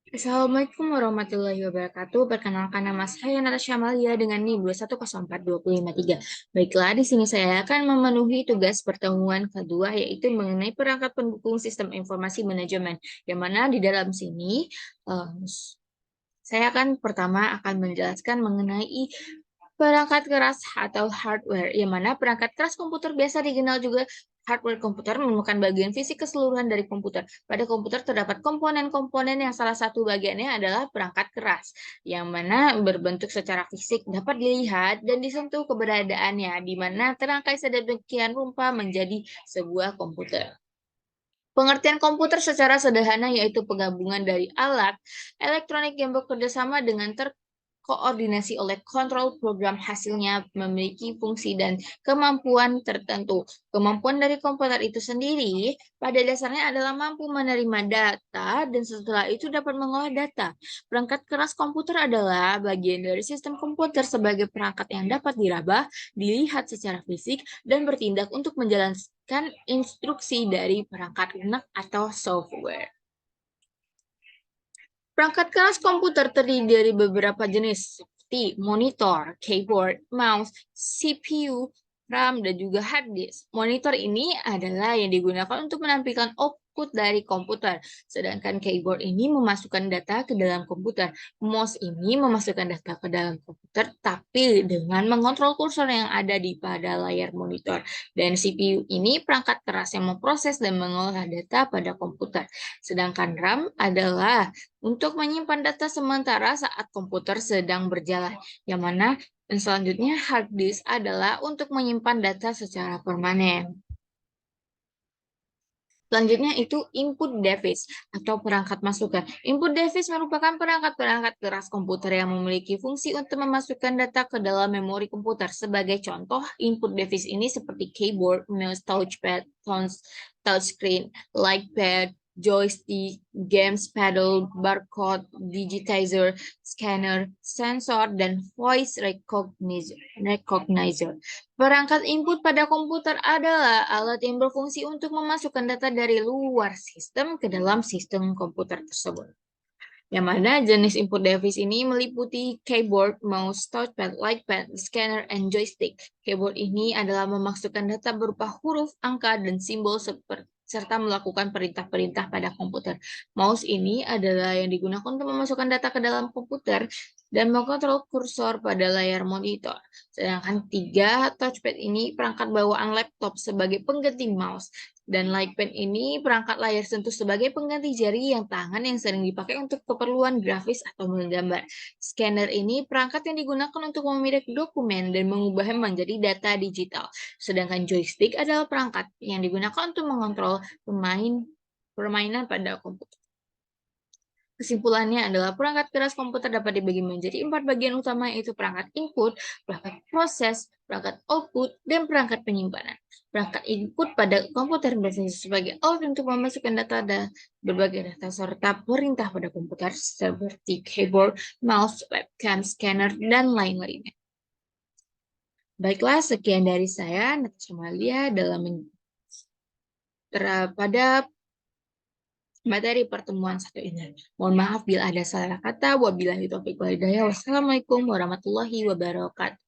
Assalamualaikum warahmatullahi wabarakatuh. Perkenalkan nama saya Natasha Amalia dengan NIM 2104253. Baiklah, di sini saya akan memenuhi tugas pertemuan kedua yaitu mengenai perangkat pendukung sistem informasi manajemen. Yang mana di dalam sini eh, saya akan menjelaskan mengenai perangkat keras atau hardware, yang mana perangkat keras komputer biasa dikenal juga hardware komputer merupakan bagian fisik keseluruhan dari komputer. Pada komputer terdapat komponen-komponen yang salah satu bagiannya adalah perangkat keras, yang mana berbentuk secara fisik dapat dilihat dan disentuh keberadaannya, di mana terangkai sedemikian rupa menjadi sebuah komputer. Pengertian komputer secara sederhana yaitu penggabungan dari alat elektronik yang bekerja sama dengan terkoordinasi oleh kontrol program, hasilnya memiliki fungsi dan kemampuan tertentu. Kemampuan dari komputer itu sendiri pada dasarnya adalah mampu menerima data dan setelah itu dapat mengolah data. Perangkat keras komputer adalah bagian dari sistem komputer sebagai perangkat yang dapat diraba, dilihat secara fisik, dan bertindak untuk menjalankan instruksi dari perangkat lunak atau software. Perangkat keras komputer terdiri dari beberapa jenis seperti monitor, keyboard, mouse, CPU, RAM, dan juga hard disk. Monitor ini adalah yang digunakan untuk menampilkan output dari komputer, sedangkan keyboard ini memasukkan data ke dalam komputer. Mouse ini memasukkan data ke dalam komputer, tapi dengan mengontrol kursor yang ada di pada layar monitor. Dan CPU ini perangkat keras yang memproses dan mengolah data pada komputer. Sedangkan RAM adalah untuk menyimpan data sementara saat komputer sedang berjalan, yang mana dan selanjutnya hard disk adalah untuk menyimpan data secara permanen. Selanjutnya itu input device atau perangkat masukan. Input device merupakan perangkat-perangkat keras komputer yang memiliki fungsi untuk memasukkan data ke dalam memori komputer. Sebagai contoh, input device ini seperti keyboard, mouse, touchpad, touchscreen, lightpad, joystick, games pedal, barcode, digitizer, scanner, sensor, dan voice recognizer. Perangkat input pada komputer adalah alat yang berfungsi untuk memasukkan data dari luar sistem ke dalam sistem komputer tersebut. Yang mana jenis input device ini meliputi keyboard, mouse, touchpad, lightpad, scanner, and joystick. Keyboard ini adalah memasukkan data berupa huruf, angka, dan simbol serta melakukan perintah-perintah pada komputer. Mouse ini adalah yang digunakan untuk memasukkan data ke dalam komputer dan mengontrol kursor pada layar monitor. Sedangkan tiga touchpad ini perangkat bawaan laptop sebagai pengganti mouse. Dan lightpad ini perangkat layar sentuh sebagai pengganti jari yang tangan yang sering dipakai untuk keperluan grafis atau menggambar. Scanner ini perangkat yang digunakan untuk memindai dokumen dan mengubahnya menjadi data digital. Sedangkan joystick adalah perangkat yang digunakan untuk mengontrol permainan pada komputer. Kesimpulannya adalah perangkat keras komputer dapat dibagi menjadi 4 bagian utama, yaitu perangkat input, perangkat proses, perangkat output, dan perangkat penyimpanan. Perangkat input pada komputer berfungsi sebagai alat untuk memasukkan data dan berbagai data serta perintah pada komputer seperti keyboard, mouse, webcam, scanner, dan lain-lainnya. Baiklah, sekian dari saya, Natasha Malia, pada materi pertemuan satu ini. Mohon maaf bila ada salah kata. Wabillahi taufiq wal hidayah. Wassalamualaikum warahmatullahi wabarakatuh.